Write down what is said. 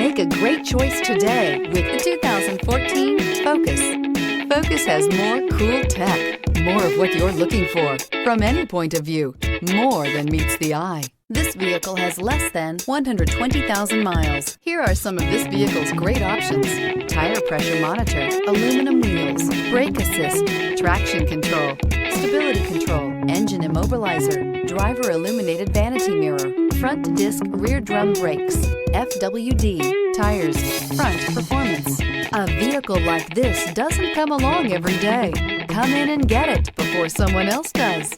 Make a great choice today with the 2014 Focus. Focus has more cool tech, more of what you're looking for. From any point of view, more than meets the eye. This vehicle has less than 120,000 miles. Here are some of this vehicle's great options: tire pressure monitor, aluminum wheels, brake assist, traction control, stability control, engine immobilizer, driver illuminated vanity mirror, front disc rear drum brakes, FWD, tires, front performance. A vehicle like this doesn't come along every day. Come in and get it before someone else does.